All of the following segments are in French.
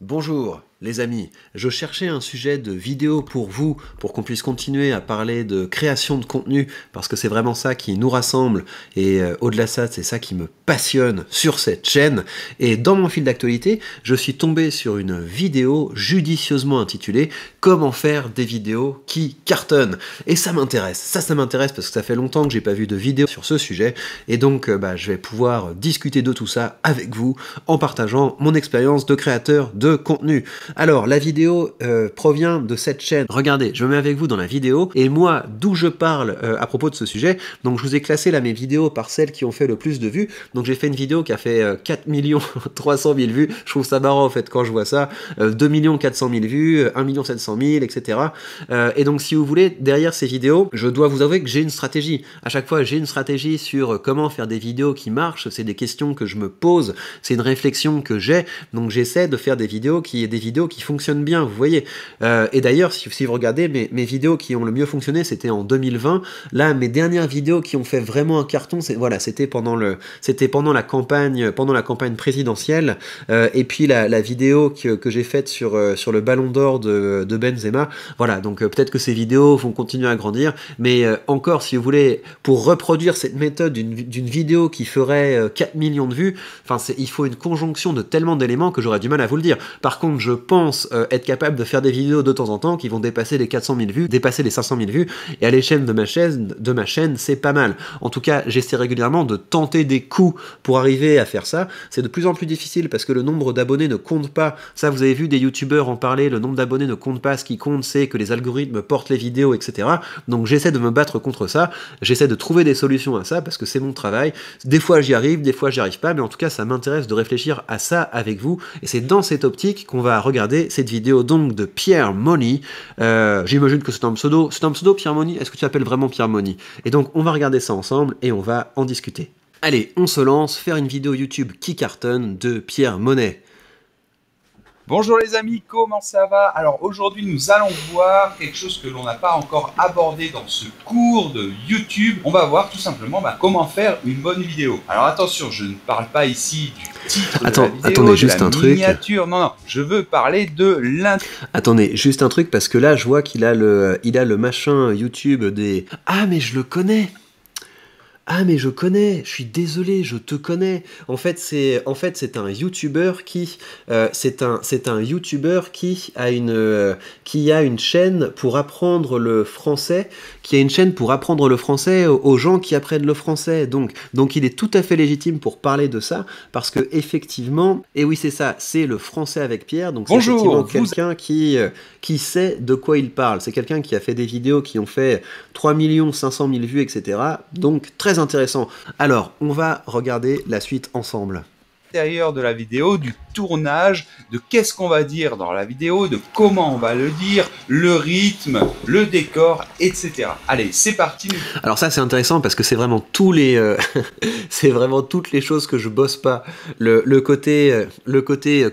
Bonjour les amis, je cherchais un sujet de vidéo pour vous, pour qu'on puisse continuer à parler de création de contenu, parce que c'est vraiment ça qui nous rassemble, et au-delà de ça, c'est ça qui me passionne sur cette chaîne. Et dans mon fil d'actualité, je suis tombé sur une vidéo judicieusement intitulée « Comment faire des vidéos qui cartonnent ». Et ça m'intéresse, ça m'intéresse parce que ça fait longtemps que j'ai pas vu de vidéo sur ce sujet, et donc je vais pouvoir discuter de tout ça avec vous, en partageant mon expérience de créateur de contenu. Alors, la vidéo provient de cette chaîne. Regardez, je me mets avec vous dans la vidéo, et moi, d'où je parle à propos de ce sujet, donc je vous ai classé là mes vidéos par celles qui ont fait le plus de vues. Donc j'ai fait une vidéo qui a fait 4 300 000 vues, je trouve ça marrant en fait quand je vois ça, 2 400 000 vues, 1 700 000, etc. Et donc si vous voulez, derrière ces vidéos, je dois vous avouer que j'ai une stratégie. À chaque fois, j'ai une stratégie sur comment faire des vidéos qui marchent, c'est des questions que je me pose, c'est une réflexion que j'ai, donc j'essaie de faire des vidéos qui fonctionnent bien, vous voyez. Et d'ailleurs, si vous regardez mes vidéos qui ont le mieux fonctionné, c'était en 2020. Là, mes dernières vidéos qui ont fait vraiment un carton, c'était pendant la campagne présidentielle. Et puis la vidéo que j'ai faite sur le Ballon d'Or de Benzema. Voilà, donc peut-être que ces vidéos vont continuer à grandir, mais encore, si vous voulez, pour reproduire cette méthode d'une vidéo qui ferait 4 millions de vues, il faut une conjonction de tellement d'éléments que j'aurais du mal à vous le dire. Par contre, je pense être capable de faire des vidéos de temps en temps qui vont dépasser les 400 000 vues, dépasser les 500 000 vues, et à l'échelle de ma chaîne, c'est pas mal. En tout cas, j'essaie régulièrement de tenter des coups pour arriver à faire ça. C'est de plus en plus difficile parce que le nombre d'abonnés ne compte pas. Ça, vous avez vu des youtubeurs en parler, le nombre d'abonnés ne compte pas. Ce qui compte, c'est que les algorithmes portent les vidéos, etc. Donc j'essaie de me battre contre ça. J'essaie de trouver des solutions à ça parce que c'est mon travail. Des fois, j'y arrive, des fois, j'y arrive pas, mais en tout cas, ça m'intéresse de réfléchir à ça avec vous. Et c'est dans cette optique qu'on va regarder cette vidéo donc de Pierre Money. J'imagine que c'est un pseudo. C'est un pseudo, Pierre Money? Est-ce que tu t'appelles vraiment Pierre Money? Et donc, on va regarder ça ensemble et on va en discuter. Allez, on se lance, faire une vidéo YouTube qui cartonne de Pierre Money. Bonjour les amis, comment ça va? Alors aujourd'hui nous allons voir quelque chose que l'on n'a pas encore abordé dans ce cours de YouTube. On va voir tout simplement comment faire une bonne vidéo. Alors attention, je ne parle pas ici du titre de la vidéo, attendez, juste un miniature. Truc. Non, je veux parler de l'intro. Attendez, juste un truc, parce que là je vois qu'il a le machin YouTube des... Ah mais je le connais! Ah mais je connais, je suis désolé, je te connais. En fait c'est un YouTuber qui a une chaîne pour apprendre le français, aux gens qui apprennent le français. Donc il est tout à fait légitime pour parler de ça, parce que effectivement, et oui c'est ça, c'est le français avec Pierre. Donc c'est effectivement quelqu'un qui sait de quoi il parle. C'est quelqu'un qui a fait des vidéos qui ont fait 3 500 000 vues, etc. Donc très intéressant. Alors, on va regarder la suite ensemble. L'intérieur de la vidéo, du tournage, de qu'est-ce qu'on va dire dans la vidéo, de comment on va le dire, le rythme, le décor, etc. Allez, c'est parti. Alors ça c'est intéressant parce que c'est vraiment c'est vraiment toutes les choses que je bosse pas. Le côté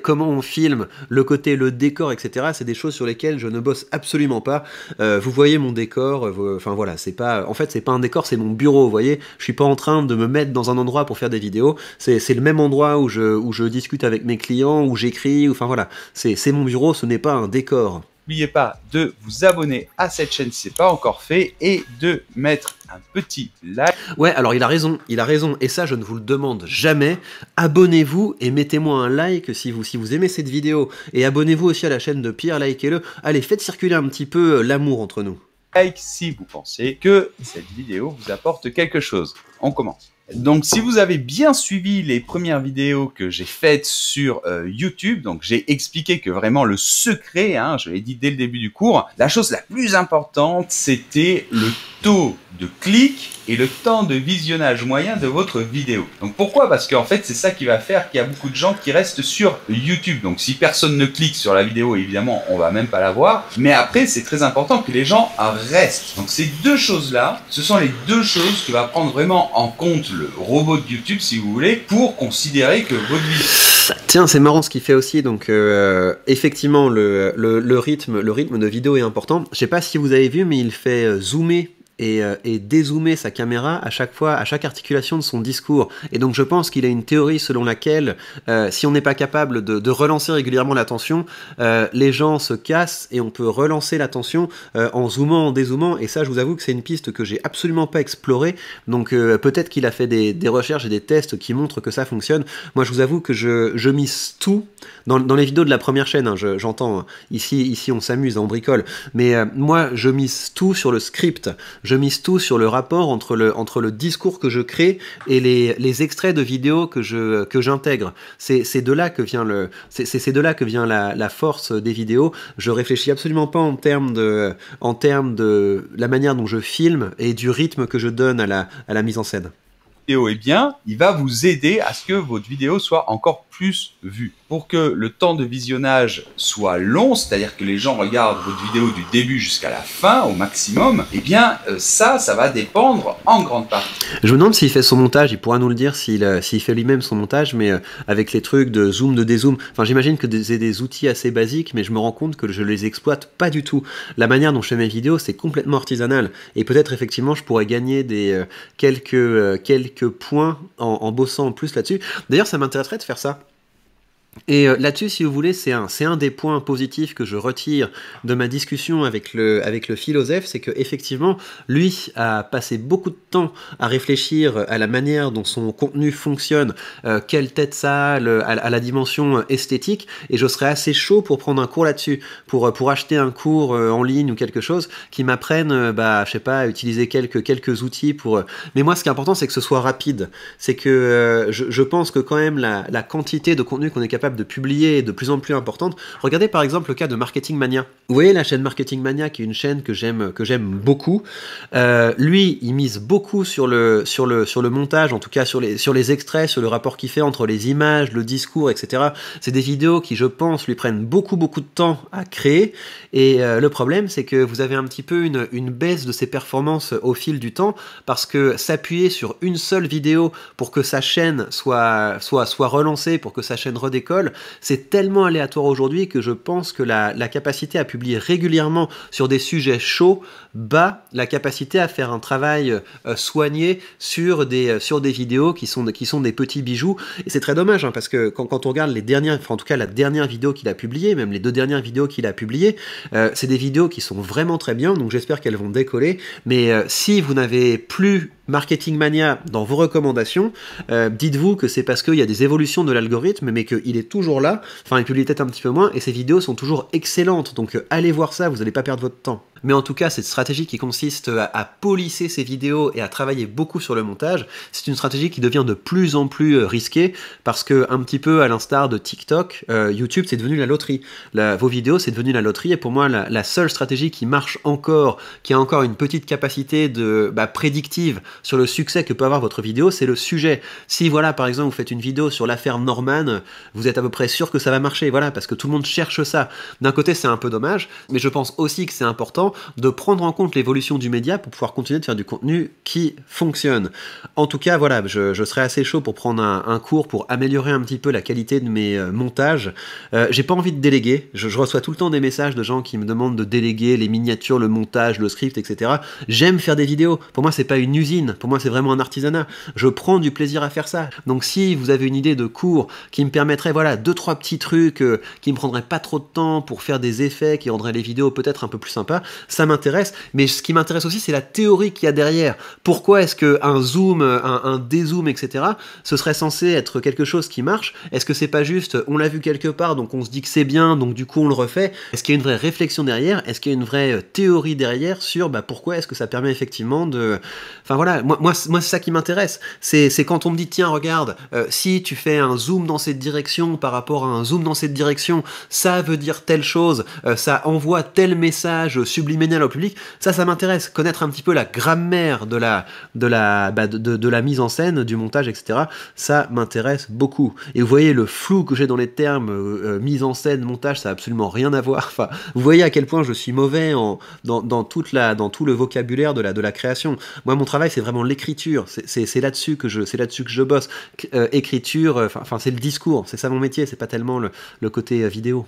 comment on filme, le côté le décor, etc. C'est des choses sur lesquelles je ne bosse absolument pas. Vous voyez mon décor, enfin voilà, c'est pas un décor, c'est mon bureau, vous voyez. Je suis pas en train de me mettre dans un endroit pour faire des vidéos. C'est le même endroit où je discute avec mes clients, où j'écris, enfin voilà, c'est mon bureau, ce n'est pas un décor. N'oubliez pas de vous abonner à cette chaîne si ce n'est pas encore fait et de mettre un petit like. Ouais, alors il a raison, et ça je ne vous le demande jamais. Abonnez-vous et mettez-moi un like si vous aimez cette vidéo, et abonnez-vous aussi à la chaîne de Pierre, likez-le. Allez, faites circuler un petit peu l'amour entre nous. Like si vous pensez que cette vidéo vous apporte quelque chose. On commence. Donc si vous avez bien suivi les premières vidéos que j'ai faites sur YouTube, donc j'ai expliqué que vraiment le secret, je l'ai dit dès le début du cours, la chose la plus importante c'était le taux de clics et le temps de visionnage moyen de votre vidéo. Donc pourquoi? Parce qu'en fait c'est ça qui va faire qu'il y a beaucoup de gens qui restent sur YouTube. Donc si personne ne clique sur la vidéo, évidemment on va même pas la voir, mais après c'est très important que les gens restent. Donc ces deux choses là, ce sont les deux choses que va prendre vraiment en compte le robot de YouTube si vous voulez, pour considérer que votre vidéo... Tiens, c'est marrant ce qu'il fait aussi, donc effectivement le rythme de vidéo est important. Je sais pas si vous avez vu, mais il fait zoomer et dézoomer sa caméra à chaque fois, à chaque articulation de son discours. Et donc je pense qu'il a une théorie selon laquelle si on n'est pas capable de relancer régulièrement l'attention, les gens se cassent et on peut relancer l'attention en zoomant, en dézoomant. Et ça, je vous avoue que c'est une piste que j'ai absolument pas explorée. Donc peut-être qu'il a fait des recherches et des tests qui montrent que ça fonctionne. Moi, je vous avoue que je mise tout dans les vidéos de la première chaîne. Hein, j'entends, hein, ici on s'amuse, on bricole. Mais moi, je mise tout sur le script. Je mise tout sur le rapport entre le discours que je crée et les extraits de vidéos que j'intègre. C'est de là que vient la force des vidéos. Je réfléchis absolument pas en termes de la manière dont je filme et du rythme que je donne à la mise en scène. Vidéo est bien, il va vous aider à ce que votre vidéo soit encore plus vue. Pour que le temps de visionnage soit long, c'est-à-dire que les gens regardent votre vidéo du début jusqu'à la fin au maximum, eh bien ça va dépendre en grande partie. Je me demande s'il fait son montage, il pourra nous le dire s'il fait lui-même son montage, mais avec les trucs de zoom, de dézoom, enfin j'imagine que c'est des outils assez basiques, mais je me rends compte que je les exploite pas du tout. La manière dont je fais mes vidéos, c'est complètement artisanal, et peut-être effectivement je pourrais gagner quelques points en bossant en plus là-dessus. D'ailleurs ça m'intéresserait de faire ça. Et là-dessus, si vous voulez, c'est un des points positifs que je retire de ma discussion avec le philosophe, c'est que effectivement, lui a passé beaucoup de temps à réfléchir à la manière dont son contenu fonctionne, quelle tête ça a, à la dimension esthétique, et je serais assez chaud pour prendre un cours là-dessus, pour acheter un cours en ligne ou quelque chose qui m'apprenne, je sais pas, à utiliser quelques outils pour. Mais moi, ce qui est important, c'est que ce soit rapide. C'est que je pense que quand même la quantité de contenu qu'on est capable de publier est de plus en plus importante. Regardez par exemple le cas de Marketing Mania. Vous voyez la chaîne Marketing Mania, qui est une chaîne que j'aime beaucoup. Lui, il mise beaucoup sur le montage, en tout cas sur les extraits, sur le rapport qu'il fait entre les images, le discours, etc. C'est des vidéos qui, je pense, lui prennent beaucoup de temps à créer. Et le problème, c'est que vous avez un petit peu une baisse de ses performances au fil du temps, parce que s'appuyer sur une seule vidéo pour que sa chaîne soit relancée, pour que sa chaîne redécolle, c'est tellement aléatoire aujourd'hui que je pense que la capacité à publier régulièrement sur des sujets chauds bat la capacité à faire un travail soigné sur des vidéos qui sont des petits bijoux. Et c'est très dommage, hein, parce que quand on regarde les dernières, enfin en tout cas la dernière vidéo qu'il a publiée, même les 2 dernières vidéos qu'il a publiées, c'est des vidéos qui sont vraiment très bien, donc j'espère qu'elles vont décoller. Mais si vous n'avez plus Marketing Mania dans vos recommandations, dites-vous que c'est parce qu'il y a des évolutions de l'algorithme, mais qu'il est toujours là, enfin il publie peut-être un petit peu moins, et ses vidéos sont toujours excellentes, donc allez voir ça, vous n'allez pas perdre votre temps. Mais en tout cas, cette stratégie qui consiste à polisser ses vidéos et à travailler beaucoup sur le montage, c'est une stratégie qui devient de plus en plus risquée, parce que un petit peu à l'instar de TikTok, YouTube c'est devenu la loterie. Vos vidéos c'est devenu la loterie, et pour moi la seule stratégie qui marche encore, qui a encore une petite capacité prédictive sur le succès que peut avoir votre vidéo, c'est le sujet. Si voilà, par exemple, vous faites une vidéo sur l'affaire Norman, vous êtes à peu près sûr que ça va marcher, voilà, parce que tout le monde cherche ça. D'un côté, c'est un peu dommage, mais je pense aussi que c'est important de prendre en compte l'évolution du média pour pouvoir continuer de faire du contenu qui fonctionne. En tout cas, voilà, je serais assez chaud pour prendre un cours pour améliorer un petit peu la qualité de mes montages. J'ai pas envie de déléguer, je reçois tout le temps des messages de gens qui me demandent de déléguer les miniatures, le montage, le script, etc. J'aime faire des vidéos, pour moi c'est pas une usine, pour moi c'est vraiment un artisanat, je prends du plaisir à faire ça. Donc si vous avez une idée de cours qui me permettrait, voilà, 2-3 petits trucs qui me prendraient pas trop de temps pour faire des effets, qui rendraient les vidéos peut-être un peu plus sympas, ça m'intéresse. Mais ce qui m'intéresse aussi, c'est la théorie qu'il y a derrière. Pourquoi est-ce qu'un zoom, un dézoom, etc., ce serait censé être quelque chose qui marche? Est-ce que c'est pas juste, on l'a vu quelque part, donc on se dit que c'est bien, donc du coup on le refait? Est-ce qu'il y a une vraie réflexion derrière? Est-ce qu'il y a une vraie théorie derrière sur pourquoi est-ce que ça permet effectivement de... Enfin voilà, moi c'est ça qui m'intéresse. C'est quand on me dit, tiens, regarde, si tu fais un zoom dans cette direction par rapport à un zoom dans cette direction, ça veut dire telle chose, ça envoie tel message subliminal au public, ça m'intéresse. Connaître un petit peu la grammaire de la mise en scène, du montage, etc., ça m'intéresse beaucoup. Et vous voyez le flou que j'ai dans les termes mise en scène, montage, ça n'a absolument rien à voir. Enfin, vous voyez à quel point je suis mauvais dans tout le vocabulaire de la création. Moi, mon travail, c'est vraiment l'écriture. C'est là-dessus que je bosse. Écriture, c'est le discours. C'est ça mon métier. C'est pas tellement le côté vidéo.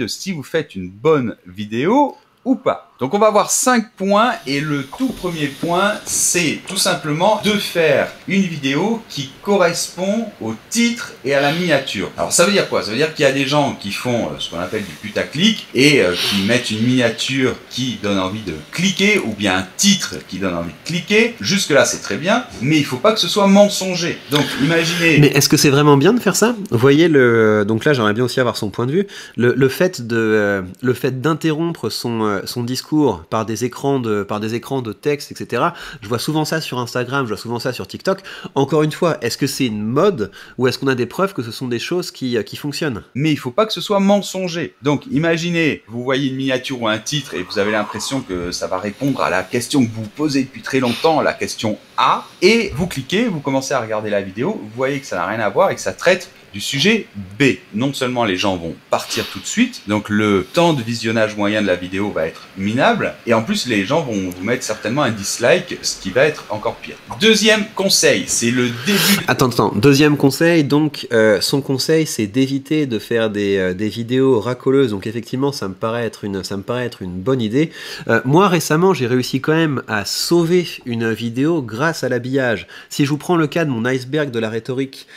Si vous faites une bonne vidéo, ou pas. Donc on va voir 5 points et le tout premier point, c'est tout simplement de faire une vidéo qui correspond au titre et à la miniature. Alors ça veut dire quoi? Ça veut dire qu'il y a des gens qui font ce qu'on appelle du putaclic et qui mettent une miniature qui donne envie de cliquer ou bien un titre qui donne envie de cliquer. Jusque là c'est très bien, mais il faut pas que ce soit mensonger. Donc imaginez... Mais est-ce que c'est vraiment bien de faire ça? Vous voyez, donc là j'aimerais bien aussi avoir son point de vue. Le fait d'interrompre son discours par des écrans de texte, etc. Je vois souvent ça sur Instagram, je vois souvent ça sur TikTok. Encore une fois, est-ce que c'est une mode ou est-ce qu'on a des preuves que ce sont des choses qui fonctionnent? Mais il faut pas que ce soit mensonger. Donc imaginez, vous voyez une miniature ou un titre et vous avez l'impression que ça va répondre à la question que vous posez depuis très longtemps, la question A, et vous cliquez, vous commencez à regarder la vidéo, vous voyez que ça n'a rien à voir et que ça traite du sujet B. Non seulement les gens vont partir tout de suite, donc le temps de visionnage moyen de la vidéo va être minable, et en plus les gens vont vous mettre certainement un dislike, ce qui va être encore pire. Deuxième conseil, c'est le début... Attends, deuxième conseil, donc son conseil c'est d'éviter de faire des vidéos racoleuses, donc effectivement ça me paraît être une bonne idée. Moi récemment j'ai réussi quand même à sauver une vidéo grâce à l'habillage. Si je vous prends le cas de mon iceberg de la rhétorique,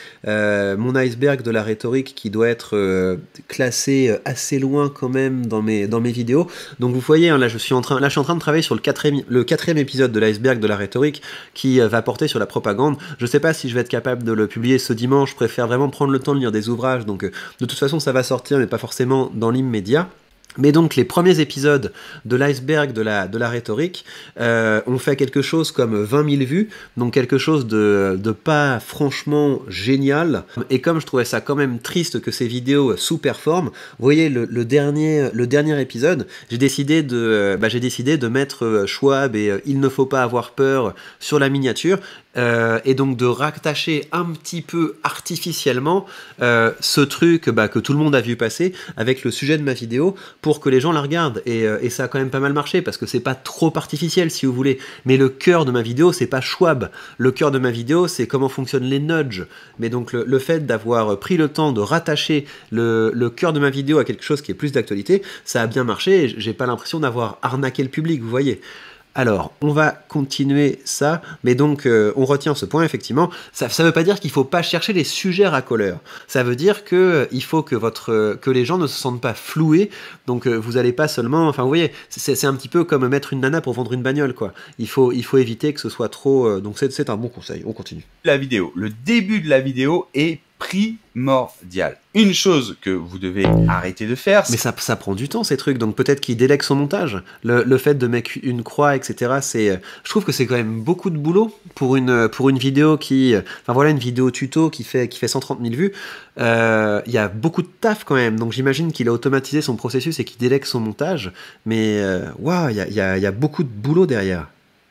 qui doit être classé assez loin quand même dans mes vidéos. Donc vous voyez, hein, là je suis en train de travailler sur le quatrième épisode de l'iceberg de la rhétorique qui va porter sur la propagande. Je sais pas si je vais être capable de le publier ce dimanche, je préfère vraiment prendre le temps de lire des ouvrages, donc de toute façon ça va sortir, mais pas forcément dans l'immédiat. Mais donc les premiers épisodes de l'iceberg de la rhétorique ont fait quelque chose comme 20 000 vues, donc quelque chose de pas franchement génial. Et comme je trouvais ça quand même triste que ces vidéos sous-performent, vous voyez le dernier épisode, j'ai décidé de mettre Schwab et Il ne faut pas avoir peur sur la miniature. Et donc de rattacher un petit peu artificiellement ce truc que tout le monde a vu passer avec le sujet de ma vidéo pour que les gens la regardent, et ça a quand même pas mal marché parce que c'est pas trop artificiel si vous voulez, mais le cœur de ma vidéo c'est pas Schwab, le cœur de ma vidéo c'est comment fonctionnent les nudges, mais donc le fait d'avoir pris le temps de rattacher le cœur de ma vidéo à quelque chose qui est plus d'actualité, ça a bien marché, et j'ai pas l'impression d'avoir arnaqué le public, vous voyez. Alors, on va continuer ça, mais donc on retient ce point, effectivement. Ça ne veut pas dire qu'il ne faut pas chercher les sujets racoleurs. Ça veut dire qu'il faut que les gens ne se sentent pas floués, donc vous n'allez pas seulement... Enfin, vous voyez, c'est un petit peu comme mettre une nana pour vendre une bagnole, quoi. Il faut éviter que ce soit trop... donc c'est un bon conseil, on continue. La vidéo, le début de la vidéo est primordial. Une chose que vous devez arrêter de faire... Mais ça prend du temps, ces trucs, donc peut-être qu'il délègue son montage. Le fait de mettre une croix, etc., je trouve que c'est quand même beaucoup de boulot pour une vidéo qui... Enfin voilà, une vidéo tuto qui fait 130 000 vues. Il y a beaucoup de taf quand même, donc j'imagine qu'il a automatisé son processus et qu'il délègue son montage, mais waouh, il y a beaucoup de boulot derrière.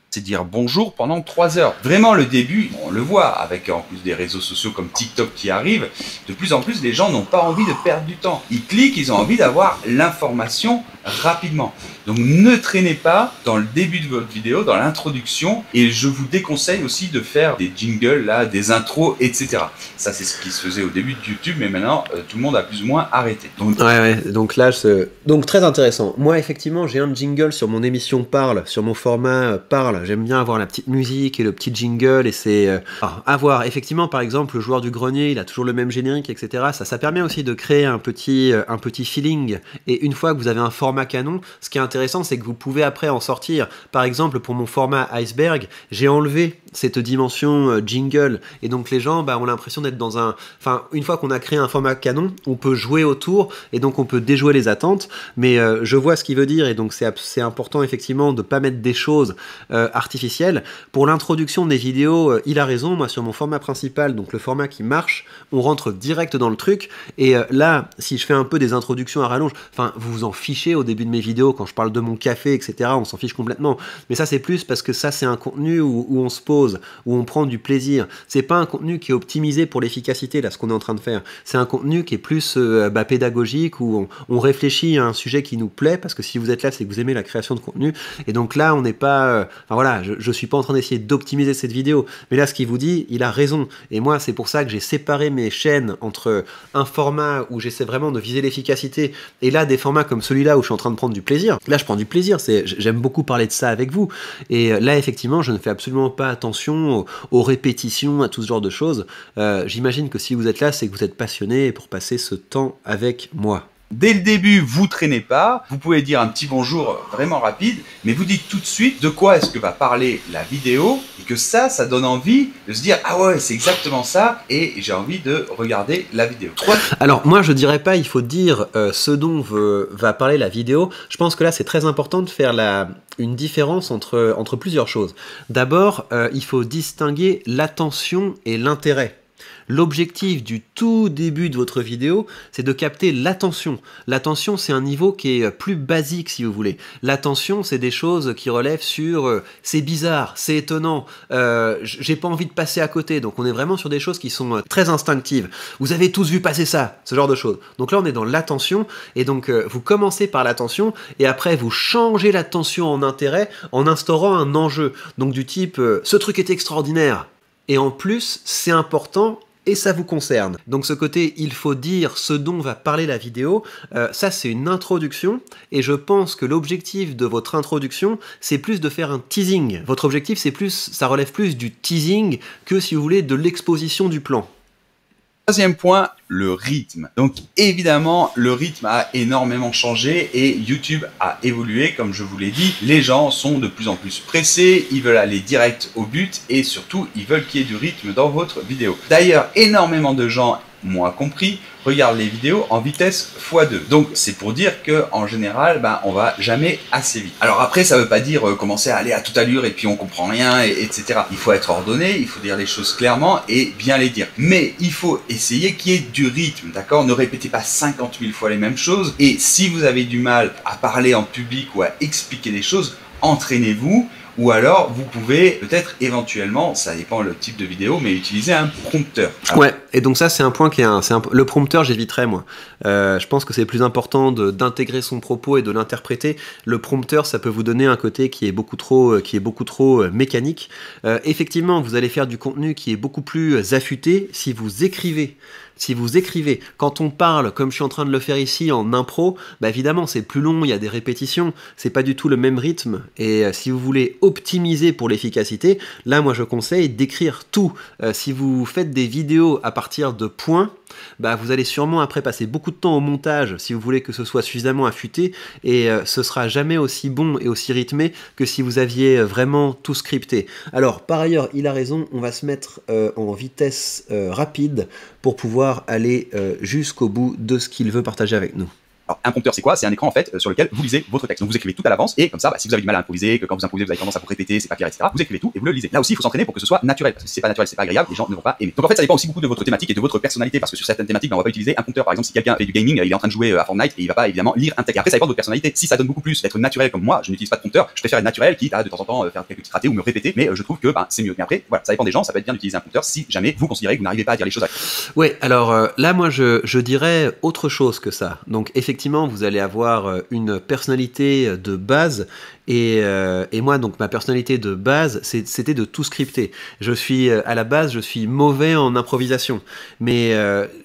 C'est dire bonjour pendant 3 heures. Vraiment, le début, on le voit, avec en plus des réseaux sociaux comme TikTok qui arrivent, de plus en plus, les gens n'ont pas envie de perdre du temps. Ils cliquent, ils ont envie d'avoir l'information rapidement. Donc ne traînez pas dans le début de votre vidéo, dans l'introduction, et je vous déconseille aussi de faire des jingles, là, des intros, etc. Ça, c'est ce qui se faisait au début de YouTube, mais maintenant, tout le monde a plus ou moins arrêté. Donc, donc là, donc très intéressant. Moi, effectivement, j'ai un jingle sur mon émission Parle, sur mon format Parle. J'aime bien avoir la petite musique et le petit jingle, et c'est à voir. Effectivement, par exemple, le joueur du grenier, il a toujours le même générique, etc. Ça permet aussi de créer un petit feeling. Et une fois que vous avez un format canon, ce qui est intéressant, c'est que vous pouvez après en sortir. Par exemple, pour mon format iceberg, j'ai enlevé cette dimension jingle, et donc les gens ont l'impression d'être dans un... Enfin, une fois qu'on a créé un format canon, on peut jouer autour, et donc on peut déjouer les attentes, mais je vois ce qu'il veut dire, et donc c'est important effectivement de pas mettre des choses artificielles. Pour l'introduction des vidéos, il a raison. Moi, sur mon format principal, donc le format qui marche, on rentre direct dans le truc, et là, si je fais un peu des introductions à rallonge, enfin, vous vous en fichez au début de mes vidéos, quand je parle de mon café, etc., on s'en fiche complètement, mais ça c'est plus parce que ça c'est un contenu où on se pose. chose, où on prend du plaisir. C'est pas un contenu qui est optimisé pour l'efficacité, là, ce qu'on est en train de faire. C'est un contenu qui est plus pédagogique, où on réfléchit à un sujet qui nous plaît, parce que si vous êtes là, c'est que vous aimez la création de contenu. Et donc là, on n'est pas... enfin voilà, je suis pas en train d'essayer d'optimiser cette vidéo. Mais là, ce qu'il vous dit, il a raison. Et moi, c'est pour ça que j'ai séparé mes chaînes entre un format où j'essaie vraiment de viser l'efficacité, et là, des formats comme celui-là où je suis en train de prendre du plaisir. Là, je prends du plaisir. J'aime beaucoup parler de ça avec vous. Et là, effectivement, je ne fais absolument pas attention aux répétitions, à tout ce genre de choses. J'imagine que si vous êtes là, c'est que vous êtes passionné pour passer ce temps avec moi. Dès le début, vous traînez pas, vous pouvez dire un petit bonjour vraiment rapide, mais vous dites tout de suite de quoi est-ce que va parler la vidéo, et que ça donne envie de se dire « Ah ouais, c'est exactement ça, et j'ai envie de regarder la vidéo. » Alors moi, je dirais pas il faut dire ce dont va parler la vidéo. Je pense que là, c'est très important de faire une différence entre plusieurs choses. D'abord, il faut distinguer l'attention et l'intérêt. L'objectif du tout début de votre vidéo, c'est de capter l'attention. L'attention, c'est un niveau qui est plus basique, si vous voulez. L'attention, c'est des choses qui relèvent sur c'est bizarre, c'est étonnant, j'ai pas envie de passer à côté. Donc on est vraiment sur des choses qui sont très instinctives. Vous avez tous vu passer ça, ce genre de choses. Donc là, on est dans l'attention, et donc vous commencez par l'attention, et après vous changez l'attention en intérêt en instaurant un enjeu. Donc du type ce truc est extraordinaire. Et en plus, c'est important et ça vous concerne. Donc ce côté, il faut dire ce dont va parler la vidéo, ça c'est une introduction, et je pense que l'objectif de votre introduction, c'est plus de faire un teasing. Votre objectif, ça relève plus du teasing que, si vous voulez, de l'exposition du plan. Troisième point, le rythme. Donc évidemment, le rythme a énormément changé et YouTube a évolué, comme je vous l'ai dit. Les gens sont de plus en plus pressés, ils veulent aller direct au but et surtout, ils veulent qu'il y ait du rythme dans votre vidéo. D'ailleurs, énormément de gens, moi compris, regardent les vidéos en vitesse x2. Donc c'est pour dire que en général, on va jamais assez vite. Alors après, ça veut pas dire commencer à aller à toute allure et puis on comprend rien, etc. Il faut être ordonné, il faut dire les choses clairement et bien les dire. Mais il faut essayer qu'il y ait du rythme, d'accord? Ne répétez pas 50 000 fois les mêmes choses. Et si vous avez du mal à parler en public ou à expliquer des choses, entraînez-vous. Ou alors, vous pouvez peut-être éventuellement, ça dépend le type de vidéo, mais utiliser un prompteur. Alors, ouais, et donc ça, c'est un point qui est le prompteur, j'éviterais, moi. Je pense que c'est plus important d'intégrer son propos et de l'interpréter. Le prompteur, ça peut vous donner un côté qui est beaucoup trop mécanique. Effectivement, vous allez faire du contenu qui est beaucoup plus affûté si vous écrivez. Si vous écrivez, quand on parle, comme je suis en train de le faire ici en impro, évidemment c'est plus long, il y a des répétitions, c'est pas du tout le même rythme, et si vous voulez optimiser pour l'efficacité, là moi je conseille d'écrire tout. Si vous faites des vidéos à partir de points, vous allez sûrement après passer beaucoup de temps au montage si vous voulez que ce soit suffisamment affûté, et ce sera jamais aussi bon et aussi rythmé que si vous aviez vraiment tout scripté. Alors par ailleurs, il a raison, on va se mettre en vitesse rapide pour pouvoir aller jusqu'au bout de ce qu'il veut partager avec nous. Alors, un prompteur, c'est quoi? C'est un écran en fait sur lequel vous lisez votre texte. Donc vous écrivez tout à l'avance et comme ça, si vous avez du mal à improviser, que quand vous improvisez, vous avez tendance à vous répéter, c'est pas clair, etc. Vous écrivez tout et vous le lisez. Là aussi, il faut s'entraîner pour que ce soit naturel. Parce que si c'est pas naturel, c'est pas agréable, les gens ne vont pas aimer. Donc en fait, ça dépend aussi beaucoup de votre thématique et de votre personnalité. Parce que sur certaines thématiques, on va pas utiliser un prompteur. Par exemple, si quelqu'un fait du gaming, il est en train de jouer à Fortnite et il va pas évidemment lire un texte. Et après, ça dépend de votre personnalité. Si ça donne beaucoup plus d'être naturel comme moi, je n'utilise pas de prompteur. Je préfère être naturel, quitte à de temps en temps faire quelques petits ratés ou me répéter. Mais je trouve que c'est mieux. Mais après, voilà, ça dépend des gens. Ça peut être bien d'utiliser un prompteur si jamais vous considérez que vous n'arrivez pas à dire les choses. Ouais. Alors là, moi, je dirais autre chose que ça. Donc effectivement, vous allez avoir une personnalité de base et moi donc ma personnalité de base c'était de tout scripter. À la base je suis mauvais en improvisation, mais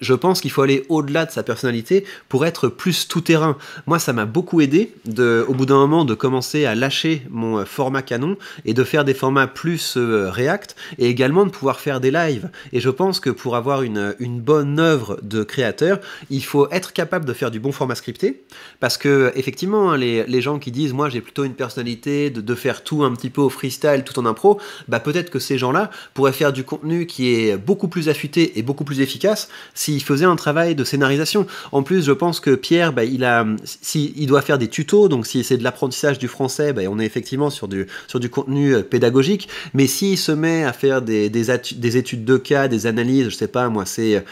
je pense qu'il faut aller au-delà de sa personnalité pour être plus tout-terrain. Moi ça m'a beaucoup aidé au bout d'un moment de commencer à lâcher mon format canon et de faire des formats plus React, et également de pouvoir faire des lives. Et je pense que pour avoir une bonne œuvre de créateur, il faut être capable de faire du bon format scripté, parce que effectivement les gens qui disent moi j'ai plutôt une personnalité de faire tout un petit peu au freestyle tout en impro, peut-être que ces gens-là pourraient faire du contenu qui est beaucoup plus affûté et beaucoup plus efficace s'ils faisaient un travail de scénarisation. En plus je pense que Pierre il doit faire des tutos, donc si c'est de l'apprentissage du français, on est effectivement sur du contenu pédagogique, mais s'il se met à faire des études de cas, des analyses, je sais pas moi, c'est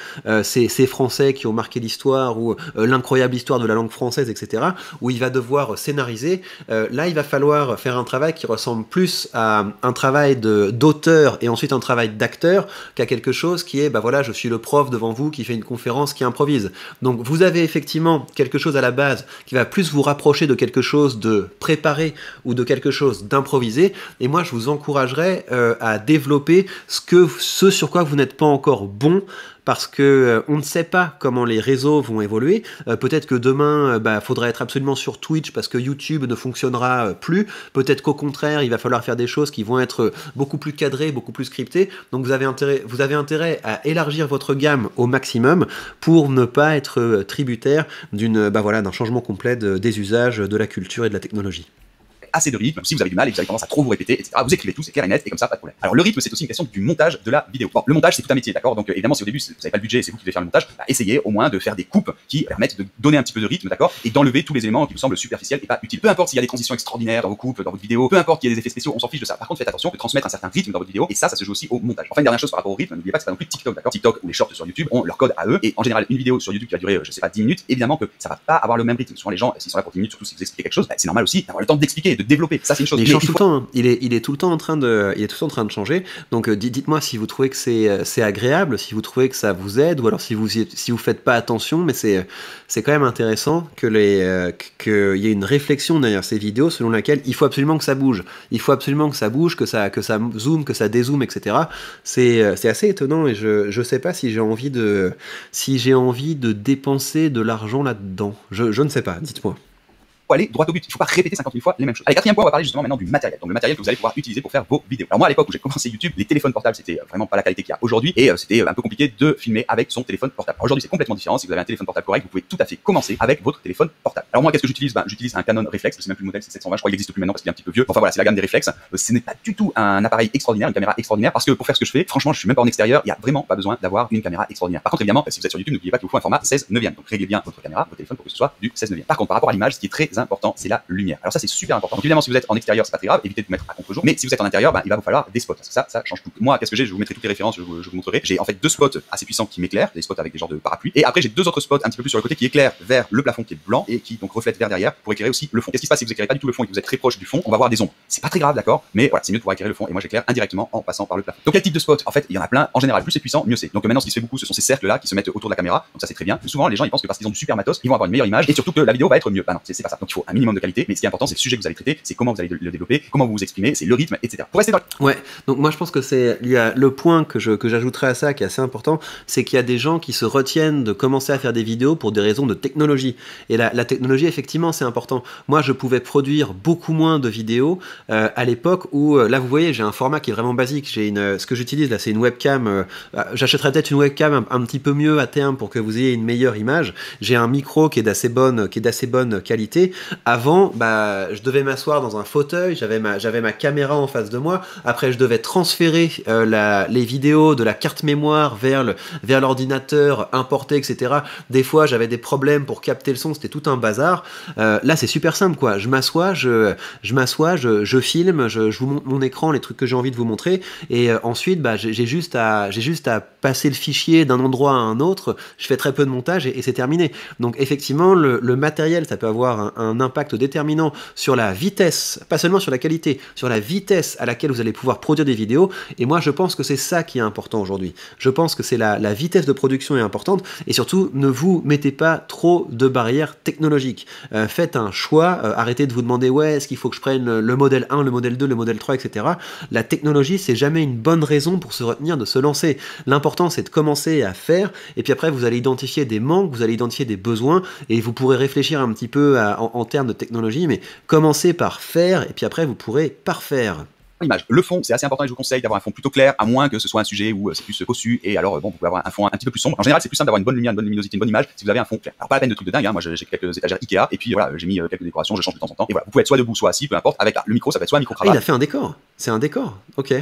ces Français qui ont marqué l'histoire, ou l'incroyable histoire de la langue française, etc., où il va devoir scénariser, là il va falloir faire un travail qui ressemble plus à un travail d'auteur et ensuite un travail d'acteur qu'à quelque chose qui est, bah voilà, je suis le prof devant vous qui fait une conférence, qui improvise. Donc vous avez effectivement quelque chose à la base qui va plus vous rapprocher de quelque chose de préparé ou de quelque chose d'improvisé, et moi je vous encouragerais à développer ce sur quoi vous n'êtes pas encore bon, parce que on ne sait pas comment les réseaux vont évoluer. Peut-être que demain, faudra être absolument sur Twitch parce que YouTube ne fonctionnera plus. Peut-être qu'au contraire, il va falloir faire des choses qui vont être beaucoup plus cadrées, beaucoup plus scriptées. Donc vous avez intérêt à élargir votre gamme au maximum pour ne pas être tributaire d'un changement complet des usages, de la culture et de la technologie. Assez de rythme, si vous avez du mal et que vous avez tendance à trop vous répéter, etc. Vous écrivez tout, c'est clair et net, et comme ça, pas de problème. Alors le rythme, c'est aussi une question du montage de la vidéo. Bon, le montage, c'est tout un métier, d'accord? Donc évidemment, si au début, vous n'avez pas le budget et c'est vous qui devez faire le montage, essayez au moins de faire des coupes qui permettent de donner un petit peu de rythme, d'accord? Et d'enlever tous les éléments qui vous semblent superficiels et pas utiles. Peu importe s'il y a des transitions extraordinaires dans vos coupes, dans votre vidéo, peu importe qu'il y ait des effets spéciaux, on s'en fiche de ça. Par contre, faites attention de transmettre un certain rythme dans votre vidéo, et ça se joue aussi au montage. Enfin, une dernière chose par rapport au rythme, n'oubliez pas que c'est pas non plus TikTok, d'accord? TikTok ou les shorts sur YouTube ont leur code à eux, et en général, une vidéo sur YouTube qui va durer, je sais pas, 10 minutes, évidemment que ça va pas avoir le même rythme. Souvent les gens, s'ils sont là pour 10 minutes, surtout si vous expliquez quelque chose, c'est normal aussi d'avoir le temps d'expliquer, de développer. Ça, c'est une chose. Il change tout le temps, hein. Il est tout le temps en train de changer. Donc dites-moi si vous trouvez que c'est agréable, si vous trouvez que ça vous aide, ou alors si vous faites pas attention, mais c'est quand même intéressant qu'il y ait une réflexion derrière ces vidéos selon laquelle il faut absolument que ça bouge. Il faut absolument que ça bouge, que ça zoome, que ça dézoome, etc. C'est assez étonnant, et je sais pas si j'ai envie de dépenser de l'argent là-dedans. Je ne sais pas, dites-moi. Aller droit au but. Il ne faut pas répéter 50 000 fois les mêmes choses. Allez, quatrième point, on va parler justement maintenant du matériel. Donc le matériel que vous allez pouvoir utiliser pour faire vos vidéos. Alors moi, à l'époque où j'ai commencé YouTube, les téléphones portables, c'était vraiment pas la qualité qu'il y a aujourd'hui, et c'était un peu compliqué de filmer avec son téléphone portable. Alors aujourd'hui, c'est complètement différent. Si vous avez un téléphone portable correct, vous pouvez tout à fait commencer avec votre téléphone portable. Alors moi, qu'est-ce que j'utilise? J'utilise un Canon Reflex. Je sais même plus le modèle, c'est 720. Je crois qu'il n'existe plus maintenant parce qu'il est un petit peu vieux. Enfin voilà, c'est la gamme des réflexes. Ce n'est pas du tout un appareil extraordinaire, une caméra extraordinaire, parce que pour faire ce que je fais, franchement, je suis même pas en extérieur. Il y a vraiment pas besoin d'avoir une caméra extraordinaire. Par contre, évidemment, si vous êtes sur YouTube, n'oubliez pas qu'il vous faut un format 16:9. Donc réglez bien votre caméra, votre téléphone pour que ce soit du 16:9. Par contre, par rapport à l'image, ce qui est très important, c'est la lumière. Alors ça, c'est super important. Donc évidemment, si vous êtes en extérieur, c'est pas très grave, évitez de vous mettre à contre-jour. Mais si vous êtes en intérieur, il va vous falloir des spots. Parce que ça change tout. Moi, qu'est-ce que j'ai? Je vous mettrai toutes les références, je vous montrerai. J'ai en fait deux spots assez puissants qui m'éclairent, des spots avec des genres de parapluies. Et après, j'ai deux autres spots un petit peu plus sur le côté qui éclairent vers le plafond qui est blanc et qui donc reflètent vers derrière pour éclairer aussi le fond. Qu'est-ce qui se passe si vous éclairez pas du tout le fond et que vous êtes très proche du fond? On va voir des ombres. C'est pas très grave, d'accord? Mais voilà, c'est mieux de pouvoir éclairer le fond. Et moi, j'éclaire indirectement en passant par le plafond. Donc quel type de spot? En fait, il y en a plein. En général, plus c'est puissant, mieux c'est. Donc maintenant, ce qui se fait beaucoup, ce sont ces cercles là qui se mettent autour de la caméra. Donc ça, c'est très bien. Souvent, les gens ils pensent que parce qu'ils ont du super matos, ils vont avoir une meilleure image et surtout que la vidéo va être mieux. Bah non, c'est pas ça. Donc il faut un minimum de qualité. Mais ce qui est important, c'est le sujet que vous allez traiter, c'est comment vous allez le développer, comment vous vous exprimez, c'est le rythme, etc. Pour rester dans Ouais, donc moi je pense que il y a le point que j'ajouterais à ça qui est assez important, c'est qu'il y a des gens qui se retiennent de commencer à faire des vidéos pour des raisons de technologie. Et la technologie, effectivement, c'est important. Moi, je pouvais produire beaucoup moins de vidéos à l'époque où, là, vous voyez, j'ai un format qui est vraiment basique. Ce que j'utilise là, c'est une webcam. J'achèterais peut-être une webcam un petit peu mieux à terme pour que vous ayez une meilleure image. J'ai un micro qui est d'assez bonne qualité. Avant, je devais m'asseoir dans un fauteuil, j'avais ma caméra en face de moi. Après, je devais transférer les vidéos de la carte mémoire vers l'ordinateur, importer, etc. Des fois, j'avais des problèmes pour capter le son, c'était tout un bazar. Là, c'est super simple, quoi. Je m'assois, je filme, je vous montre mon écran, les trucs que j'ai envie de vous montrer, et ensuite, j'ai juste à passer le fichier d'un endroit à un autre. Je fais très peu de montage et c'est terminé. Donc, effectivement, le matériel, ça peut avoir un impact déterminant sur la vitesse, pas seulement sur la qualité, sur la vitesse à laquelle vous allez pouvoir produire des vidéos. Et moi, je pense que c'est ça qui est important aujourd'hui. Je pense que c'est la vitesse de production est importante, et surtout, ne vous mettez pas trop de barrières technologiques. Faites un choix, arrêtez de vous demander, ouais, est-ce qu'il faut que je prenne le modèle 1, le modèle 2, le modèle 3, etc. La technologie, c'est jamais une bonne raison pour se retenir de se lancer. L'important, c'est de commencer à faire, et puis après, vous allez identifier des manques, vous allez identifier des besoins, et vous pourrez réfléchir un petit peu en termes de technologie, mais commencez par faire, et puis après, vous pourrez parfaire. L'image. Le fond, c'est assez important et je vous conseille d'avoir un fond plutôt clair, à moins que ce soit un sujet où c'est plus cossu, et alors vous pouvez avoir un fond un petit peu plus sombre. En général, c'est plus simple d'avoir une bonne lumière, une bonne luminosité, une bonne image si vous avez un fond clair. Alors pas la peine de trucs de dingue, moi j'ai quelques étagères Ikea, et puis voilà, j'ai mis quelques décorations, je change de temps en temps, et voilà, vous pouvez être soit debout, soit assis, peu importe, avec le micro, ça peut être soit un micro-cravate. Il a fait un décor, c'est un décor, ok.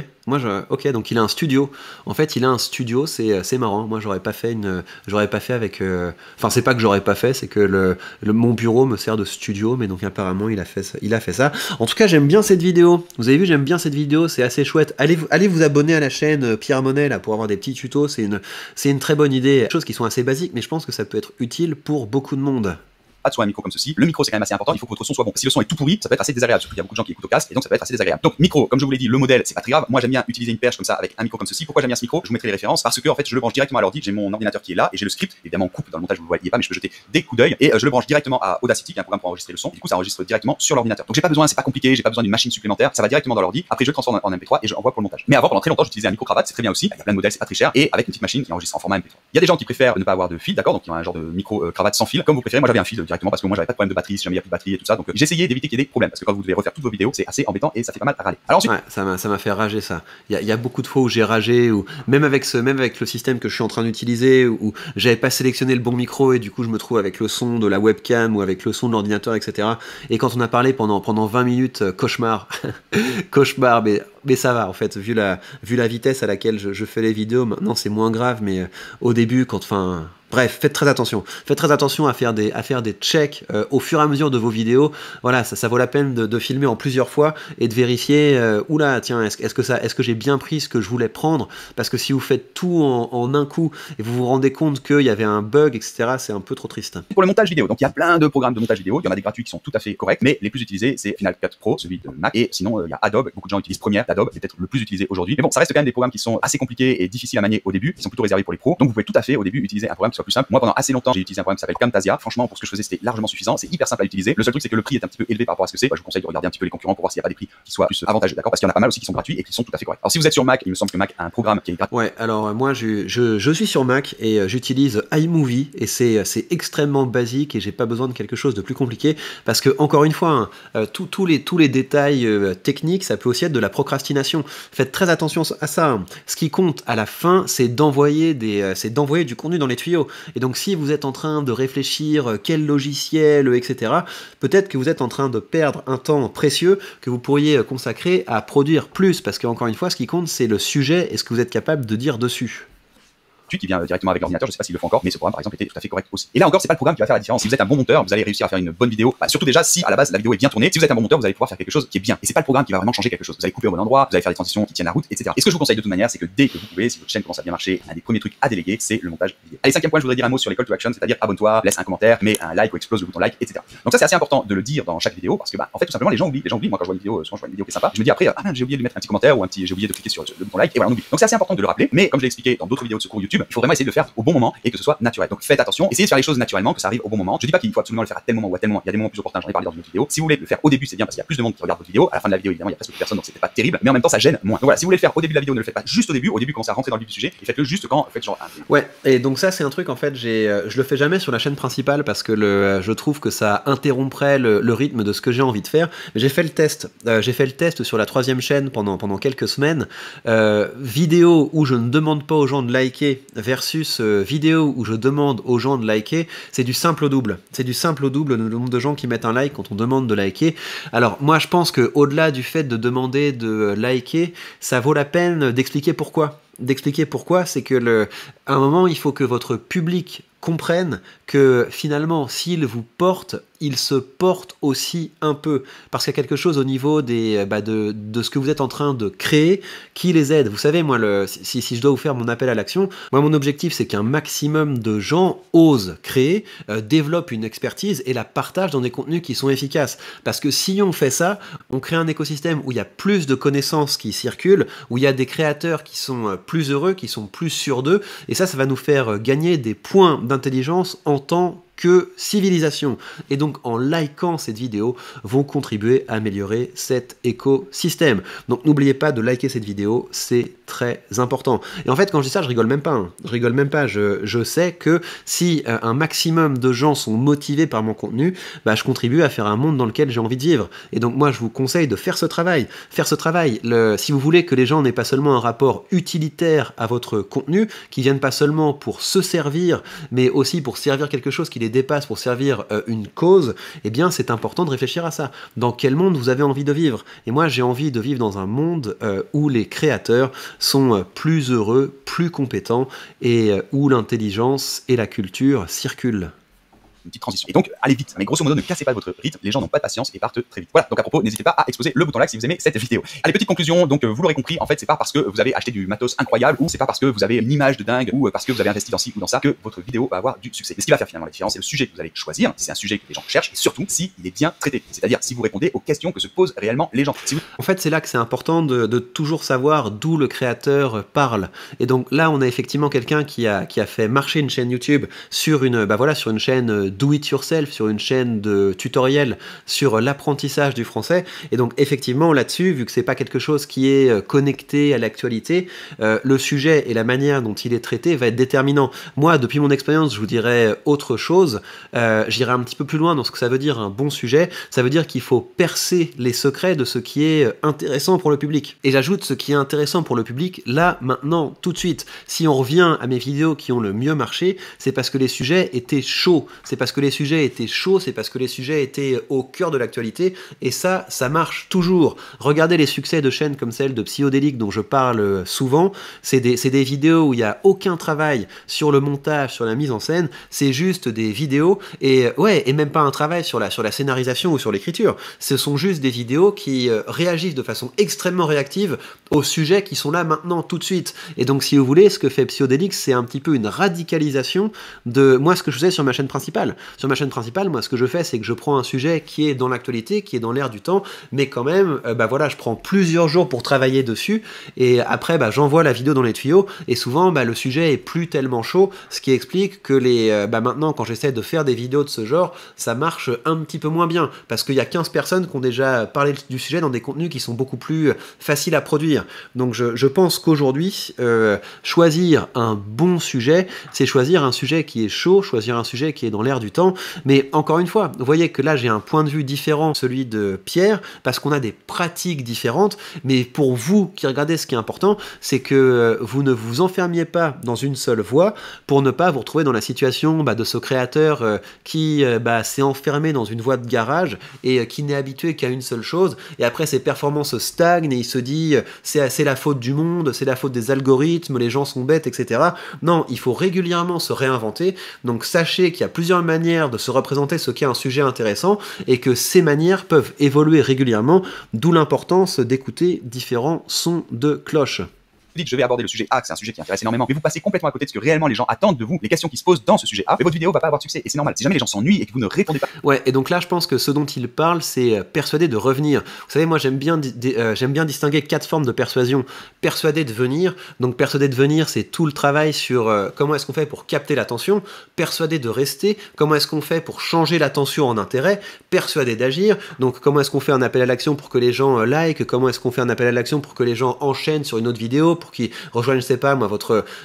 Ok, donc il a un studio. En fait, il a un studio, c'est marrant. Moi, j'aurais pas fait avec. Enfin, c'est pas que j'aurais pas fait, c'est que mon bureau me sert de studio, mais donc apparemment, il a fait ça. En tout cas, j'aime bien cette vidéo. Vous avez vu, j'aime bien cette vidéo, c'est assez chouette. Allez vous abonner à la chaîne Pierre Monet là pour avoir des petits tutos. C'est une très bonne idée. Des choses qui sont assez basiques, mais je pense que ça peut être utile pour beaucoup de monde. pas de soit un micro comme ceci. Le micro c'est quand même assez important, il faut que votre son soit bon. Si le son est tout pourri, ça peut être assez désagréable, surtout qu'il y a beaucoup de gens qui écoutent au casque et donc ça peut être assez désagréable. Donc micro, comme je vous l'ai dit, le modèle c'est pas très grave. Moi j'aime bien utiliser une perche comme ça avec un micro comme ceci. Pourquoi j'aime bien ce micro? Je vous mettrai les références parce que en fait je le branche directement à l'ordi, j'ai mon ordinateur qui est là et j'ai le script, évidemment on coupe dans le montage, vous le voyez pas mais je peux jeter des coups d'œil et je le branche directement à Audacity qui est un programme pour enregistrer le son. Et du coup ça enregistre directement sur l'ordinateur. Donc j'ai pas besoin, c'est pas compliqué, j'ai pas besoin d'une machine supplémentaire, ça va directement dans l'ordi. Après je le transforme en MP3 et je envoie pour le montage. Mais avant pendant très longtemps j'utilisais un micro cravate, c'est très bien aussi. Il y a plein de modèles, c'est pas très cher et avec une petite machine qui enregistre en format MP3. Il y a des gens qui préfèrent ne pas avoir de fil, d'accord, donc ils ont un genre de micro cravate sans fil. Comme vous préférez, moi j'avais un fil directement parce que moi j'avais pas de problème de batterie, si jamais il y a plus de batterie et tout ça. Donc j'essayais d'éviter qu'il y ait des problèmes parce que quand vous devez refaire toutes vos vidéos, c'est assez embêtant et ça fait pas mal à râler. Alors ensuite, ouais, ça m'a fait rager ça. Il y a beaucoup de fois où j'ai ragé, ou même avec le système que je suis en train d'utiliser, où j'avais pas sélectionné le bon micro et du coup je me trouve avec le son de la webcam ou avec le son de l'ordinateur, etc. Et quand on a parlé pendant 20 minutes, cauchemar, cauchemar, mais ça va en fait, vu la vitesse à laquelle je fais les vidéos, maintenant c'est moins grave, mais au début, bref, faites très attention. Faites très attention à faire des checks au fur et à mesure de vos vidéos. Voilà, ça vaut la peine de filmer en plusieurs fois et de vérifier. Oula, tiens, est-ce que j'ai bien pris ce que je voulais prendre? Parce que si vous faites tout en un coup et vous vous rendez compte qu'il y avait un bug, etc., c'est un peu trop triste. pour le montage vidéo, donc il y a plein de programmes de montage vidéo. Il y en a des gratuits qui sont tout à fait corrects, mais les plus utilisés c'est Final Cut Pro, celui de Mac, et sinon il y a Adobe. Beaucoup de gens utilisent Premiere d'Adobe, c'est peut-être le plus utilisé aujourd'hui. Mais bon, ça reste quand même des programmes qui sont assez compliqués et difficiles à manier au début, qui sont plutôt réservés pour les pros. Donc vous pouvez tout à fait au début utiliser un programme qui soit plus simple. Moi pendant assez longtemps j'ai utilisé un programme qui s'appelle Camtasia. Franchement pour ce que je faisais c'était largement suffisant, c'est hyper simple à utiliser. Le seul truc c'est que le prix est un petit peu élevé par rapport à ce que c'est. Je vous conseille de regarder un petit peu les concurrents pour voir s'il n'y a pas des prix qui soient plus avantageux, d'accord, parce qu'il y en a pas mal aussi qui sont gratuits et qui sont tout à fait corrects. Alors si vous êtes sur Mac, il me semble que Mac a un programme qui est gratuit. Ouais, alors moi je suis sur Mac et j'utilise iMovie et c'est extrêmement basique et j'ai pas besoin de quelque chose de plus compliqué parce que encore une fois, hein, tous les détails techniques, ça peut aussi être de la procrastination. Faites très attention à ça. Hein. Ce qui compte à la fin, c'est d'envoyer du contenu dans les tuyaux. Et donc si vous êtes en train de réfléchir quel logiciel, etc., peut-être que vous êtes en train de perdre un temps précieux que vous pourriez consacrer à produire plus, parce qu'encore une fois, ce qui compte, c'est le sujet et ce que vous êtes capable de dire dessus. Qui vient directement avec l'ordinateur, je sais pas s'il le fait encore, mais ce programme par exemple était tout à fait correct aussi. Et là encore, c'est pas le programme qui va faire la différence. Si vous êtes un bon monteur, vous allez réussir à faire une bonne vidéo. Surtout déjà, si à la base la vidéo est bien tournée, si vous êtes un bon monteur, vous allez pouvoir faire quelque chose qui est bien. Et c'est pas le programme qui va vraiment changer quelque chose. Vous allez couper au bon endroit, vous allez faire des transitions qui tiennent la route, etc. Et ce que je vous conseille de toute manière, c'est que dès que vous pouvez, si votre chaîne commence à bien marcher, un des premiers trucs à déléguer, c'est le montage vidéo. Allez, cinquième point, je voudrais dire un mot sur les call to action, c'est-à-dire abonne-toi, laisse un commentaire, mets un like ou explose le bouton like, etc. Donc ça c'est assez important de le dire dans chaque vidéo parce que en fait tout simplement les gens oublient. Moi quand je vois une vidéo, souvent je vois une vidéo qui est sympa, je me dis après j'ai oublié de mettre un petit commentaire ou j'ai oublié de cliquer sur le bouton like et voilà on oublie. Donc c'est assez important de le rappeler. Mais comme je l'ai expliqué dans d'autres vidéos de secours YouTube, il faut vraiment essayer de le faire au bon moment et que ce soit naturel. Donc faites attention, essayez de faire les choses naturellement, que ça arrive au bon moment. Je dis pas qu'il faut absolument le faire à tel moment ou à tel moment. Il y a des moments plus opportuns, j'en ai parlé dans une autre vidéo. Si vous voulez le faire au début, c'est bien parce qu'il y a plus de monde qui regarde votre vidéo. À la fin de la vidéo, évidemment, il y a presque plus personne, donc c'était pas terrible, mais en même temps ça gêne moins. Donc voilà, si vous voulez le faire au début de la vidéo, ne le faites pas juste au début. Au début, commencez à rentrer dans le vif du sujet et faites-le juste quand faites genre ouais, et donc ça c'est un truc en fait, je le fais jamais sur la chaîne principale parce que je trouve que ça interromprait le rythme de ce que j'ai envie de faire. Mais j'ai fait le test. J'ai fait le test sur la 3e chaîne pendant quelques semaines. Vidéo où je ne demande pas aux gens de liker versus vidéo où je demande aux gens de liker, c'est du simple au double. C'est du simple au double le nombre de gens qui mettent un like quand on demande de liker. Alors moi je pense que au-delà du fait de demander de liker, ça vaut la peine d'expliquer pourquoi. C'est que à un moment il faut que votre public comprenne que finalement s'il vous porte, il se porte aussi un peu parce qu'il y a quelque chose au niveau de ce que vous êtes en train de créer qui les aide. Vous savez, moi si je dois vous faire mon appel à l'action, moi mon objectif c'est qu'un maximum de gens osent créer, développent une expertise et la partagent dans des contenus qui sont efficaces. Parce que si on fait ça, on crée un écosystème où il y a plus de connaissances qui circulent, où il y a des créateurs qui sont plus heureux, qui sont plus sûrs d'eux, et ça va nous faire gagner des points d'intelligence en tant que civilisation. Et donc en likant cette vidéo, vont contribuer à améliorer cet écosystème. Donc n'oubliez pas de liker cette vidéo, c'est très important. Et en fait quand je dis ça, je rigole même pas. Hein. Je rigole même pas, je sais que si un maximum de gens sont motivés par mon contenu, je contribue à faire un monde dans lequel j'ai envie de vivre. Et donc moi je vous conseille de faire ce travail. Si vous voulez que les gens n'aient pas seulement un rapport utilitaire à votre contenu, qui viennent pas seulement pour se servir, mais aussi pour servir quelque chose qui les dépasse, pour servir une cause, eh bien c'est important de réfléchir à ça. Dans quel monde vous avez envie de vivre? Et moi j'ai envie de vivre dans un monde où les créateurs sont plus heureux, plus compétents et où l'intelligence et la culture circulent. une petite transition. Et donc, allez vite. Mais grosso modo, ne cassez pas votre rythme. Les gens n'ont pas de patience et partent très vite. Voilà. Donc, à propos, n'hésitez pas à exploser le bouton like si vous aimez cette vidéo. Allez, petite conclusion. Donc, vous l'aurez compris, en fait, c'est pas parce que vous avez acheté du matos incroyable ou c'est pas parce que vous avez une image de dingue ou parce que vous avez investi dans ci ou dans ça que votre vidéo va avoir du succès. Mais ce qui va faire finalement la différence, c'est le sujet que vous allez choisir. Si c'est un sujet que les gens cherchent et surtout si il est bien traité. C'est-à-dire si vous répondez aux questions que se posent réellement les gens. Si vous... En fait, c'est là que c'est important de toujours savoir d'où le créateur parle. Et donc là, on a effectivement quelqu'un qui a fait marcher une chaîne YouTube sur une, sur une chaîne do it yourself, sur une chaîne de tutoriels sur l'apprentissage du français. Et donc effectivement là-dessus, vu que c'est pas quelque chose qui est connecté à l'actualité, le sujet et la manière dont il est traité va être déterminant. Moi, depuis mon expérience, je vous dirais autre chose. J'irai un petit peu plus loin dans ce que ça veut dire un bon sujet. Ça veut dire qu'il faut percer les secrets de ce qui est intéressant pour le public. Et j'ajoute ce qui est intéressant pour le public là, maintenant, tout de suite. Si on revient à mes vidéos qui ont le mieux marché, c'est parce que les sujets étaient chauds. C'est parce que les sujets étaient chauds, c'est parce que les sujets étaient au cœur de l'actualité. Et ça marche toujours. Regardez les succès de chaînes comme celle de Psychodélique dont je parle souvent. C'est des vidéos où il n'y a aucun travail sur le montage, sur la mise en scène. C'est juste des vidéos et même pas un travail sur la scénarisation ou sur l'écriture. Ce sont juste des vidéos qui réagissent de façon extrêmement réactive aux sujets qui sont là maintenant tout de suite. Et donc si vous voulez, ce que fait Psychodélique, c'est un petit peu une radicalisation de moi ce que je faisais sur ma chaîne principale. Sur ma chaîne principale, moi ce que je fais, c'est que je prends un sujet qui est dans l'actualité, qui est dans l'air du temps, mais quand même, je prends plusieurs jours pour travailler dessus et après j'envoie la vidéo dans les tuyaux et souvent le sujet est plus tellement chaud, ce qui explique que maintenant quand j'essaie de faire des vidéos de ce genre, ça marche un petit peu moins bien parce qu'il y a 15 personnes qui ont déjà parlé du sujet dans des contenus qui sont beaucoup plus faciles à produire. Donc je pense qu'aujourd'hui, choisir un bon sujet, c'est choisir un sujet qui est chaud, choisir un sujet qui est dans l'air du temps, mais encore une fois, vous voyez que là j'ai un point de vue différent, celui de Pierre, parce qu'on a des pratiques différentes, mais pour vous qui regardez, ce qui est important, c'est que vous ne vous enfermiez pas dans une seule voie pour ne pas vous retrouver dans la situation de ce créateur qui s'est enfermé dans une voie de garage et qui n'est habitué qu'à une seule chose, et après ses performances stagnent et il se dit c'est la faute du monde, c'est la faute des algorithmes, les gens sont bêtes, etc. Non, il faut régulièrement se réinventer, donc sachez qu'il y a plusieurs manières de se représenter ce qu'est un sujet intéressant et que ces manières peuvent évoluer régulièrement, d'où l'importance d'écouter différents sons de cloche. Dites je vais aborder le sujet A, que c'est un sujet qui intéresse énormément, mais vous passez complètement à côté de ce que réellement les gens attendent de vous, les questions qui se posent dans ce sujet A, mais votre vidéo va pas avoir de succès, et c'est normal. Si jamais les gens s'ennuient et que vous ne répondez pas. Ouais, et donc là, je pense que ce dont il parle, c'est persuader de revenir. Vous savez, moi, j'aime bien distinguer 4 formes de persuasion. Persuader de venir, donc persuader de venir, c'est tout le travail sur comment est-ce qu'on fait pour capter l'attention. Persuader de rester, comment est-ce qu'on fait pour changer l'attention en intérêt. Persuader d'agir, donc comment est-ce qu'on fait un appel à l'action pour que les gens like, comment est-ce qu'on fait un appel à l'action pour que les gens enchaînent sur une autre vidéo, pour qu'ils rejoignent, je sais pas moi,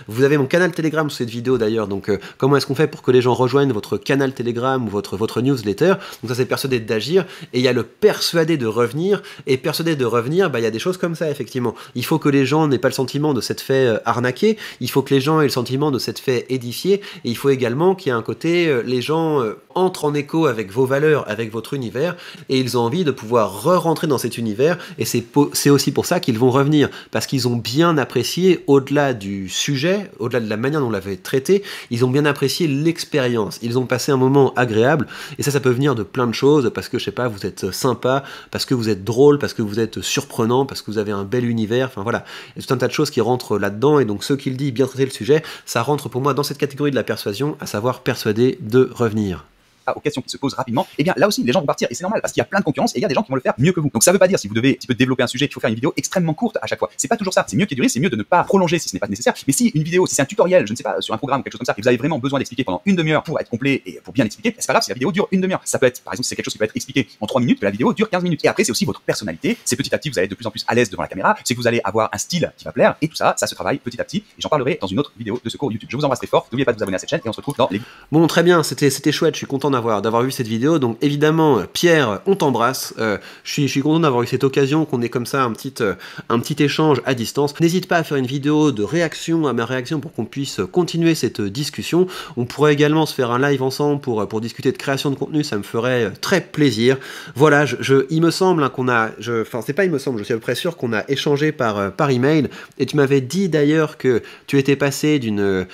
vous avez mon canal Telegram sous cette vidéo d'ailleurs, donc comment est-ce qu'on fait pour que les gens rejoignent votre canal Telegram ou votre newsletter. Donc ça, c'est persuader d'agir, et il y a le persuader de revenir, et persuader de revenir, il y a des choses comme ça effectivement. Il faut que les gens n'aient pas le sentiment de s'être fait arnaquer, il faut que les gens aient le sentiment de s'être fait édifier, et il faut également qu'il y ait un côté, les gens entrent en écho avec vos valeurs, avec votre univers, et ils ont envie de pouvoir re-rentrer dans cet univers, et c'est aussi pour ça qu'ils vont revenir, parce qu'ils ont bien apprécié, au-delà du sujet, au-delà de la manière dont on l'avait traité, ils ont bien apprécié l'expérience, ils ont passé un moment agréable, et ça peut venir de plein de choses, parce que, je sais pas, vous êtes sympa, parce que vous êtes drôle, parce que vous êtes surprenant, parce que vous avez un bel univers, enfin voilà, il y a tout un tas de choses qui rentrent là-dedans, et donc ceux qui le disent, bien traiter le sujet, ça rentre pour moi dans cette catégorie de la persuasion, à savoir persuader de revenir. Aux questions qui se posent rapidement, et bien là aussi les gens vont partir et c'est normal parce qu'il y a plein de concurrence et il y a des gens qui vont le faire mieux que vous. Donc ça veut pas dire si vous devez un petit peu développer un sujet qu'il faut faire une vidéo extrêmement courte à chaque fois. C'est pas toujours ça. C'est mieux qu'il y ait durée, c'est mieux de ne pas prolonger si ce n'est pas nécessaire. Mais si une vidéo, si c'est un tutoriel, je ne sais pas, sur un programme ou quelque chose comme ça, et vous avez vraiment besoin d'expliquer pendant une demi-heure pour être complet et pour bien expliquer, c'est pas grave si la vidéo dure une demi-heure. Ça peut être, par exemple, si c'est quelque chose qui peut être expliqué en 3 minutes, que la vidéo dure 15 minutes. Et après c'est aussi votre personnalité. C'est petit à petit vous allez être de plus en plus à l'aise devant la caméra. C'est que vous allez avoir un style qui va plaire et tout ça, ça se travaille petit à petit. Et j'en parlerai dans une autre vidéo de ce cours YouTube. Je vous embrasse très fort. N'oubliez pas de vous abonner à cette chaîne et on se retrouve dans les. Bon, très bien, c'était chouette. Je suis content d'avoir vu cette vidéo. Donc évidemment, Pierre, on t'embrasse. Je suis content d'avoir eu cette occasion, qu'on ait comme ça un petit échange à distance. N'hésite pas à faire une vidéo de réaction à ma réaction pour qu'on puisse continuer cette discussion. On pourrait également se faire un live ensemble pour discuter de création de contenu, ça me ferait très plaisir. Voilà, il me semble qu'on a, enfin c'est pas il me semble, je suis à peu près sûr qu'on a échangé par email, et tu m'avais dit d'ailleurs que tu étais passé d'une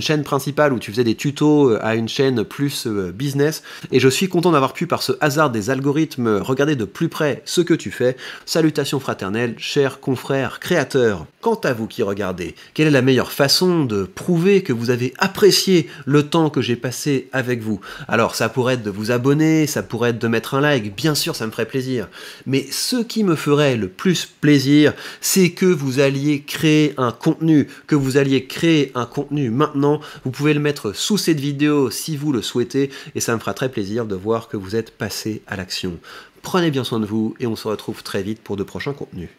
chaîne principale où tu faisais des tutos à une chaîne plus business. Et je suis content d'avoir pu, par ce hasard des algorithmes, regarder de plus près ce que tu fais. Salutations fraternelles, chers confrères créateurs. Quant à vous qui regardez, quelle est la meilleure façon de prouver que vous avez apprécié le temps que j'ai passé avec vous? Alors ça pourrait être de vous abonner, ça pourrait être de mettre un like, bien sûr ça me ferait plaisir. Mais ce qui me ferait le plus plaisir, c'est que vous alliez créer un contenu, maintenant. Vous pouvez le mettre sous cette vidéo si vous le souhaitez, et ça me fera très plaisir de voir que vous êtes passé à l'action. Prenez bien soin de vous, et on se retrouve très vite pour de prochains contenus.